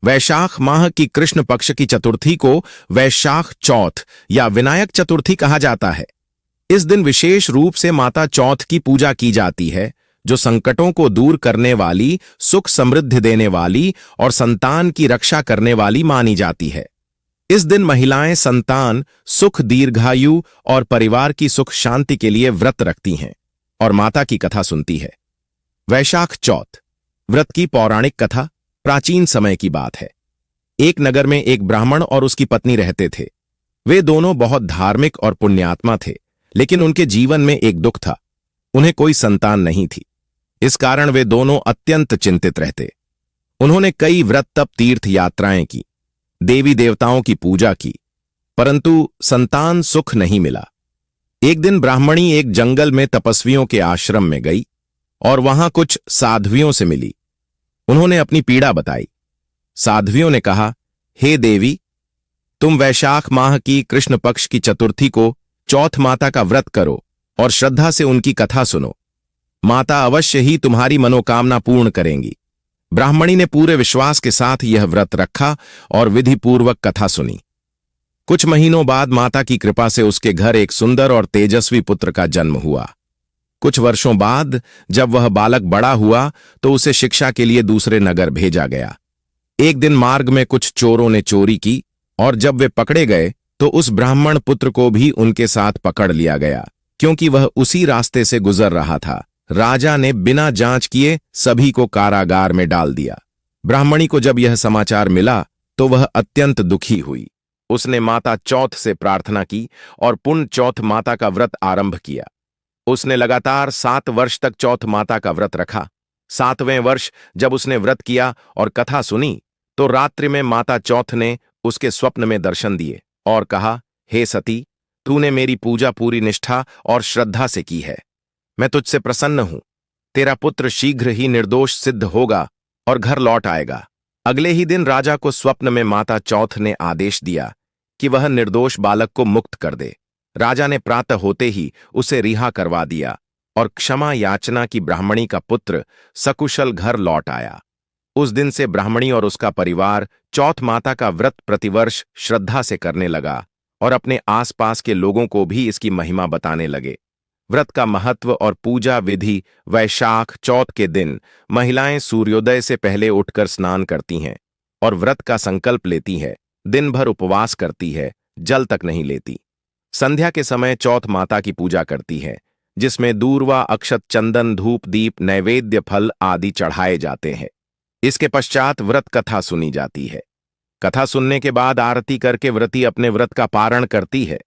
वैशाख माह की कृष्ण पक्ष की चतुर्थी को वैशाख चौथ या विनायक चतुर्थी कहा जाता है। इस दिन विशेष रूप से माता चौथ की पूजा की जाती है, जो संकटों को दूर करने वाली, सुख समृद्धि देने वाली और संतान की रक्षा करने वाली मानी जाती है। इस दिन महिलाएं संतान, सुख, दीर्घायु और परिवार की सुख शांति के लिए व्रत रखती हैं और माता की कथा सुनती है। वैशाख चौथ व्रत की पौराणिक कथा प्राचीन समय की बात है। एक नगर में एक ब्राह्मण और उसकी पत्नी रहते थे। वे दोनों बहुत धार्मिक और पुण्यात्मा थे, लेकिन उनके जीवन में एक दुख था। उन्हें कोई संतान नहीं थी। इस कारण वे दोनों अत्यंत चिंतित रहते। उन्होंने कई व्रत, तप, तीर्थ यात्राएं की, देवी देवताओं की पूजा की, परंतु संतान सुख नहीं मिला। एक दिन ब्राह्मणी एक जंगल में तपस्वियों के आश्रम में गई और वहां कुछ साध्वियों से मिली। उन्होंने अपनी पीड़ा बताई। साध्वियों ने कहा, हे देवी, तुम वैशाख माह की कृष्ण पक्ष की चतुर्थी को चौथ माता का व्रत करो और श्रद्धा से उनकी कथा सुनो। माता अवश्य ही तुम्हारी मनोकामना पूर्ण करेंगी। ब्राह्मणी ने पूरे विश्वास के साथ यह व्रत रखा और विधिपूर्वक कथा सुनी। कुछ महीनों बाद माता की कृपा से उसके घर एक सुंदर और तेजस्वी पुत्र का जन्म हुआ। कुछ वर्षों बाद जब वह बालक बड़ा हुआ तो उसे शिक्षा के लिए दूसरे नगर भेजा गया। एक दिन मार्ग में कुछ चोरों ने चोरी की और जब वे पकड़े गए तो उस ब्राह्मण पुत्र को भी उनके साथ पकड़ लिया गया, क्योंकि वह उसी रास्ते से गुजर रहा था। राजा ने बिना जांच किए सभी को कारागार में डाल दिया। ब्राह्मणी को जब यह समाचार मिला तो वह अत्यंत दुखी हुई। उसने माता चौथ से प्रार्थना की और पुण्य चौथ माता का व्रत आरंभ किया। उसने लगातार 7 वर्ष तक चौथ माता का व्रत रखा। 7वें वर्ष जब उसने व्रत किया और कथा सुनी तो रात्रि में माता चौथ ने उसके स्वप्न में दर्शन दिए और कहा, हे सती, तूने मेरी पूजा पूरी निष्ठा और श्रद्धा से की है। मैं तुझसे प्रसन्न हूं। तेरा पुत्र शीघ्र ही निर्दोष सिद्ध होगा और घर लौट आएगा। अगले ही दिन राजा को स्वप्न में माता चौथ ने आदेश दिया कि वह निर्दोष बालक को मुक्त कर दे। राजा ने प्रातः होते ही उसे रिहा करवा दिया और क्षमा याचना की ब्राह्मणी का पुत्र सकुशल घर लौट आया। उस दिन से ब्राह्मणी और उसका परिवार चौथ माता का व्रत प्रतिवर्ष श्रद्धा से करने लगा और अपने आसपास के लोगों को भी इसकी महिमा बताने लगे। व्रत का महत्व और पूजा विधि। वैशाख चौथ के दिन महिलाएं सूर्योदय से पहले उठकर स्नान करती हैं और व्रत का संकल्प लेती है। दिन भर उपवास करती है, जल तक नहीं लेती। संध्या के समय चौथ माता की पूजा करती है, जिसमें दूर्वा, अक्षत, चंदन, धूप, दीप, नैवेद्य, फल आदि चढ़ाए जाते हैं। इसके पश्चात व्रत कथा सुनी जाती है। कथा सुनने के बाद आरती करके व्रती अपने व्रत का पारण करती है।